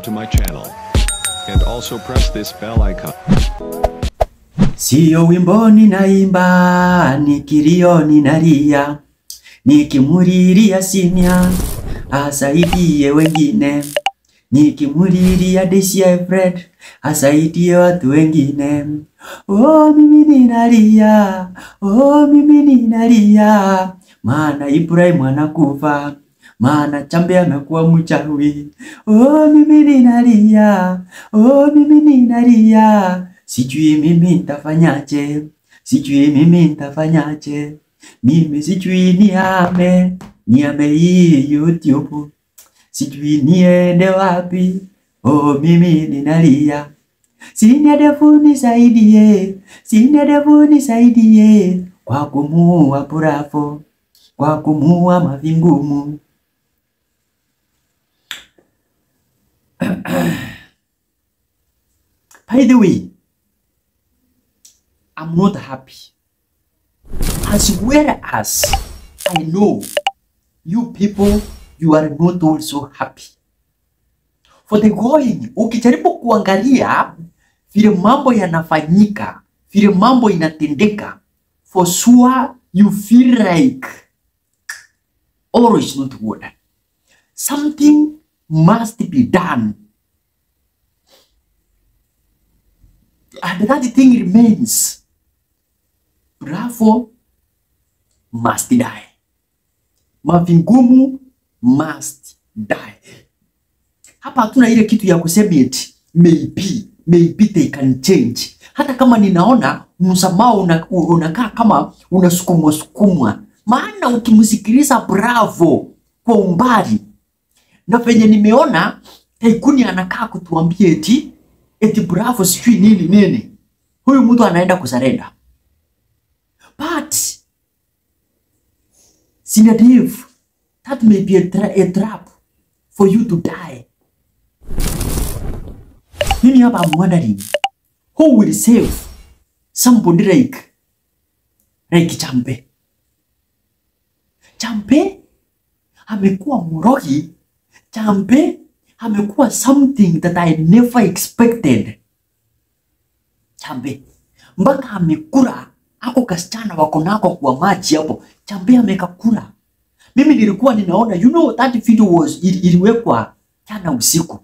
to my channel. And also press this bell icon. Sio wimbo ninaimba, ni kilio ninalia, nikimlilia Simia asaidie wengine, nikimlilia Desia Fred asaidie watu wengine. Oh mimi ninalia, oh mimi ninalia, maana Ibrahim anakufa, maana Chambe amekuwa mchawi. Oh mimi ninalia, oh mimi ninalia, sijui mimi nitafanyaje, sijui mimi nitafanyaje, mimi sijui niame hii YouTube, sijui niende wapi. Oh mimi ninalia, sina devu nisaidie, sina devu nisaidie, kwa kumuua Bravo, kwa kumuua Mavingumu. By the way, I'm not happy. As well as I know you people, you are not also happy. For the going, ukijaribu kuangalia vile mambo yanafanyika, vile mambo inatendeka, for sure you feel like all is not good. Something must be done. And that thing remains. Bravo must die. Mavingumu must die. Hapa hatuna ile kitu ya kusema eti maybe they can change. Hata kama ninaona msamaha unakaa kama unasukumwa. Maana ukimsikiliza Bravo kwa umbali, na penye nimeona Taikuni anakaa kutuambia eti Bravo sijui nini. Huyu mtu anaenda kusarenda. But Sinadiv, that may be a trap for you to die. Mimi hapa I'm wondering, who will save somebody like Chambe? Chambe amekuwa mrogi. Chambe amekuwa something that I never expected. Chambe mpaka amekula ako kasichana wako nako kwa maji hapo. Chambe amekakula. Mimi nilikuwa ninaona, you know, that video was iliwekwa jana usiku.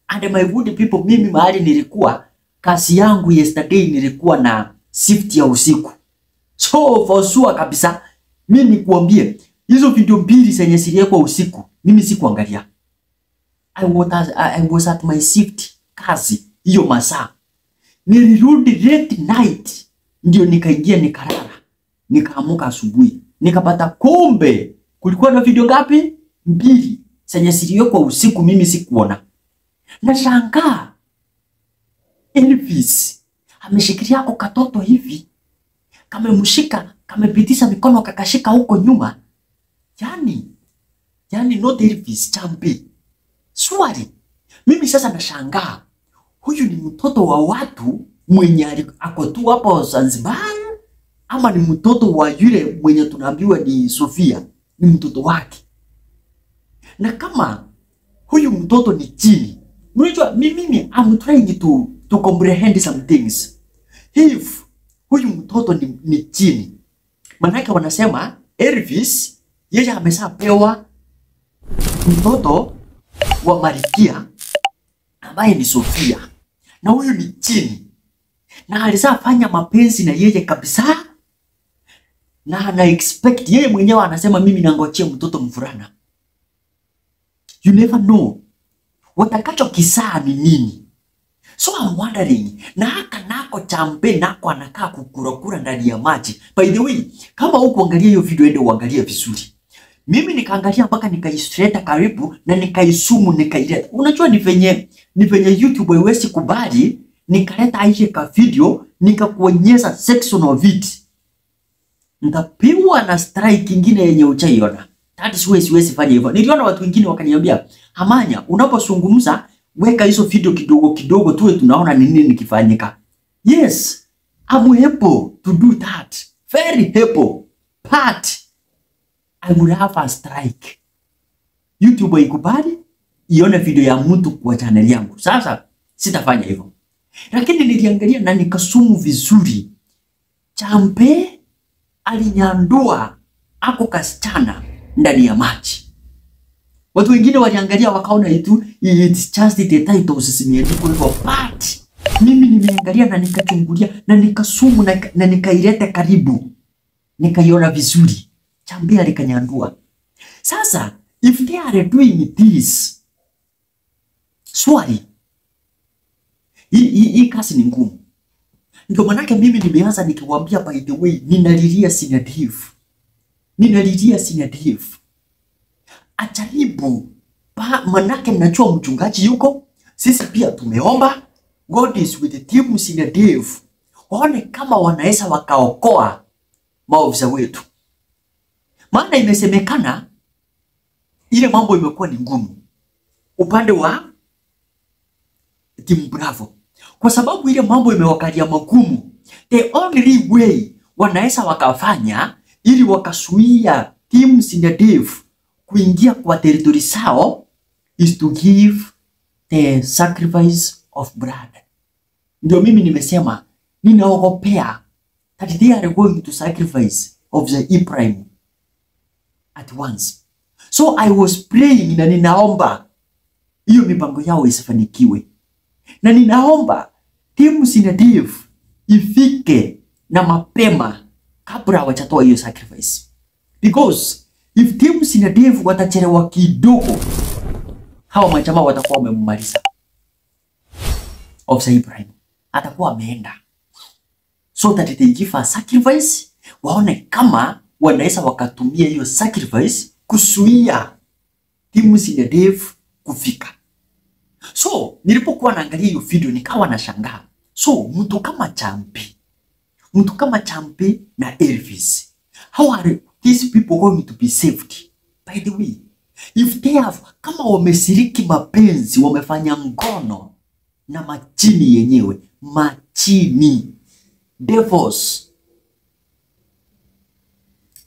And my good people, mimi mahali nilikuwa, kasi yangu yesterday nilikuwa na shift ya usiku. So for sure kabisa, mimi nikuambie, hizo video mbili zenye ziliwekwa usiku, mimi sikuangalia. I was at my shift kazi hiyo masaa. Nilirudi late night, ndio nikaingia nikalala. Nikaamuka asubuhi, nikapata kumbe kulikuwa na video ngapi? Mbili zenye ziliwekwa usiku, mimi sikuona. Nashangaa Elvis ameshikilia ako katoto hivi, kamemshika, kamepitisha mikono kakashika huko nyuma. Yani not Elvis, Chambe. Swali, mimi sasa nashangaa, huyu ni mtoto wa watu mwenye ako tu hapo Zanzibar, ama ni mtoto wa yule mwenye tunaambiwa ni Sofia, ni mtoto wake? Na kama huyu mtoto ni jini, unajua mimi I'm trying to comprehend some things. If huyu mtoto ni jini, manake wanasema Elvis yeye ameshapewa mtoto wa Malkia ambaye ni Sofia, na huyu ni jini, na alisafanya mapenzi na yeye kabisa, na ana expect yeye mwenyewe anasema mimi nangojea mtoto mvulana. You never know watakacho kisaa ni nini. So I'm wondering, na haka nako Chambe nako anakaa kukurakura ndani ya maji. By the way, kama hukuangalia hiyo video, ende uangalie vizuri. Mimi nikaangalia mpaka nikaistreta karibu na nikaisumu nikaileta. Unajua ni venye YouTube haiwezi kubali nikaleta aje ka video nikakuonyesha section of it. Nitapigwa na strike nyingine yenye uchaiona. That is why siwezi fanya hivyo. Niliona watu wengine wakaniambia, Hamanya, unapozungumza weka hizo video kidogo tuwe tunaona nini nikifanyika. Yes, I'm able to do that. Very able. But I will have a strike. YouTube haikubali, ione video ya mtu kwa channel yangu. Sasa sitafanya hivyo. Lakini niliangalia na nikasumu vizuri. Champe alinyandua ako kasichana ndani ya maji. Watu wengine waliangalia wakaona it's just the titles zimeandikwa hivyo, but mimi nimeangalia na nikachungulia na nikasumu na nikaileta karibu, nikaiona vizuri. Champe alikanyandua. Sasa if they are doing this, swali hii kazi ni ngumu. Ndio manake mimi nimeanza nikiwaambia, by the way, ninalilia Senior Dave. Ajaribu manake mnajua mchungaji yuko, sisi pia tumeomba. God is with the team Senior Dave. Waone kama wanaweza wakaokoa maofisa wetu. Maana imesemekana ile mambo imekuwa ni ngumu upande wa Team Bravo. Kwa sababu ile mambo imewakalia magumu, the only way wanaweza wakafanya ili wakasuia Team Senior Dave kuingia kwa territory sao is to give the sacrifice of blood. Ndio mimi nimesema ninaogopea that they are going to sacrifice of the Ephraim at once. So I was praying na ninaomba hiyo mipango yao isifanikiwe. Na ninaomba Team Senior Dave ifike na mapema kabla hawajatoa hiyo sacrifice. Because if Team Senior Dave watachelewa kidogo, hawa majamaa watakuwa wamemmaliza of Ibrahim. Atakuwa ameenda. So that they give a sacrifice, waone kama wanaweza wakatumia hiyo sacrifice kusuia Team Senior Dave kufika. So nilipokuwa naangalia hiyo video nikawa nashangaa. So mtu kama Champe na Elvis, how are these people going to be saved? By the way, if they have, kama wamesiriki mapenzi, wamefanya ngono na majini yenyewe, majini, devils.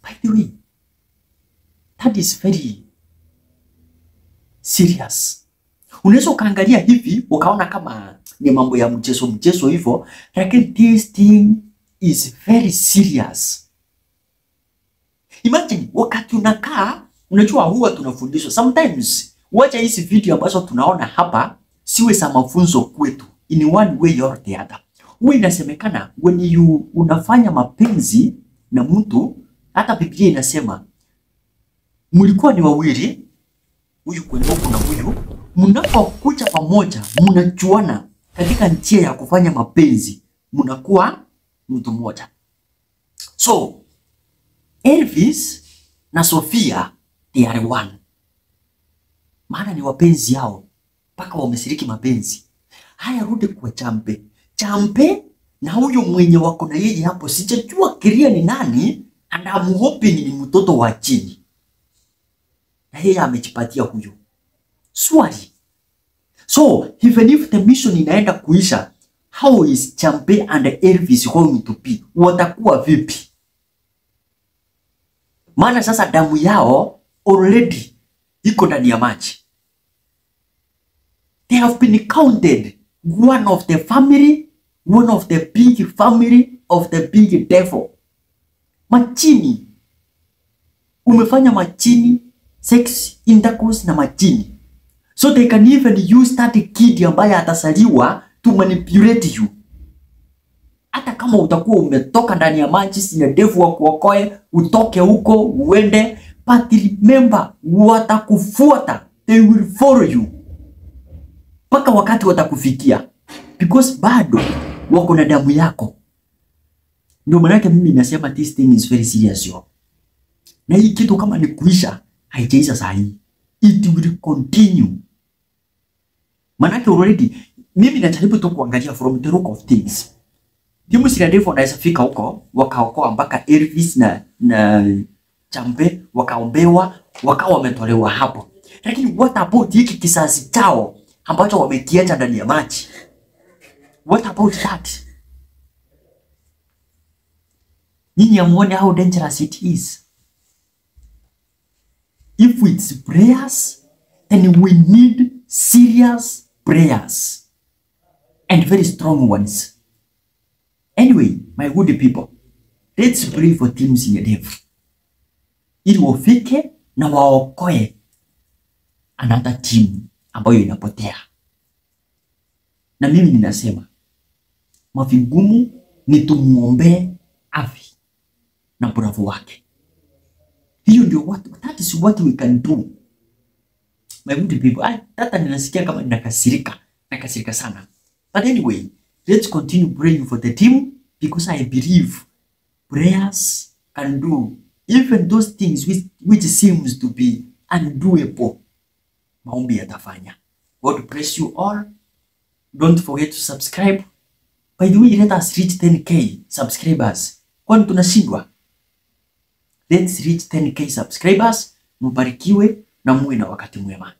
By the way, that is very serious. Unaweza ukaangalia hivi ukaona kama ni mambo ya mchezo hivyo, lakini this thing is very serious. Imagine wakati unakaa, unajua huwa tunafundishwa sometimes. Wacha hizi video ambazo tunaona hapa siwe za mafunzo kwetu in one way or the other. Huwa inasemekana when unafanya mapenzi na mtu, hata Biblia inasema mlikuwa ni wawili, huyu kwenye huko na huyu, mnapokuja pamoja, mnajuana katika njia ya kufanya mapenzi, mnakuwa mtu mmoja. So Elvis na Sofia they are one. Maana ni wapenzi yao mpaka wamesiriki mapenzi. Haya, rudi kwa Champe na huyo mwenye wako na yeye hapo, sijajua kiria ni nani, and I'm hoping ni mtoto wa chini. Na yeye amejipatia huyo. Swali. So, even if the mission inaenda kuisha, how is Champe and Elvis going to be? Watakuwa vipi? Maana sasa damu yao already iko ndani ya maji. They have been counted one of the family, one of the big family of the big devil. Machini. Umefanya machini sex intercourse na machini. So they can even use that kid ambaye atasaliwa to manipulate you. Hata kama utakuwa umetoka ndani ya maji, Senior Dave wa kuokoe, utoke huko, uende, but remember, watakufuata. They will follow you. Paka wakati watakufikia. Because bado wako na damu yako. Ndio maana mimi nasema this thing is very serious yo. Na hii kitu kama ni kuisha, haijaisha saa hii. It will continue. Manake already, mimi najaribu tu kuangalia from the look of things. Team Senior Dave wanaweza fika huko, wakaokoa mpaka Elvis na Champe, wakaombewa, wakawa wametolewa hapo. Lakini what about hiki kizazi chao ambacho wamekiacha ndani ya maji? What about that? Nyinyi amuone how dangerous it is. If it's prayers, then we need serious prayers and very strong ones. Anyway, my good people, let's pray for teams in Rev ili wafike na waokoe another team ambayo inapotea. Na mimi ninasema mavigumu ni tumuombe Avi na bravo wake. Hiyo ndio that is what we can do. My good people, tata ninasikia kama nakasirika sana. But anyway, let's continue praying for the team because I believe prayers can do even those things which seems to be undoable. Maombi yatafanya. God bless you all. Don't forget to subscribe. By the way, let us reach 10k subscribers. Kwani tunashindwa? Let's reach 10k subscribers. Mbarikiwe na muwe na wakati mwema.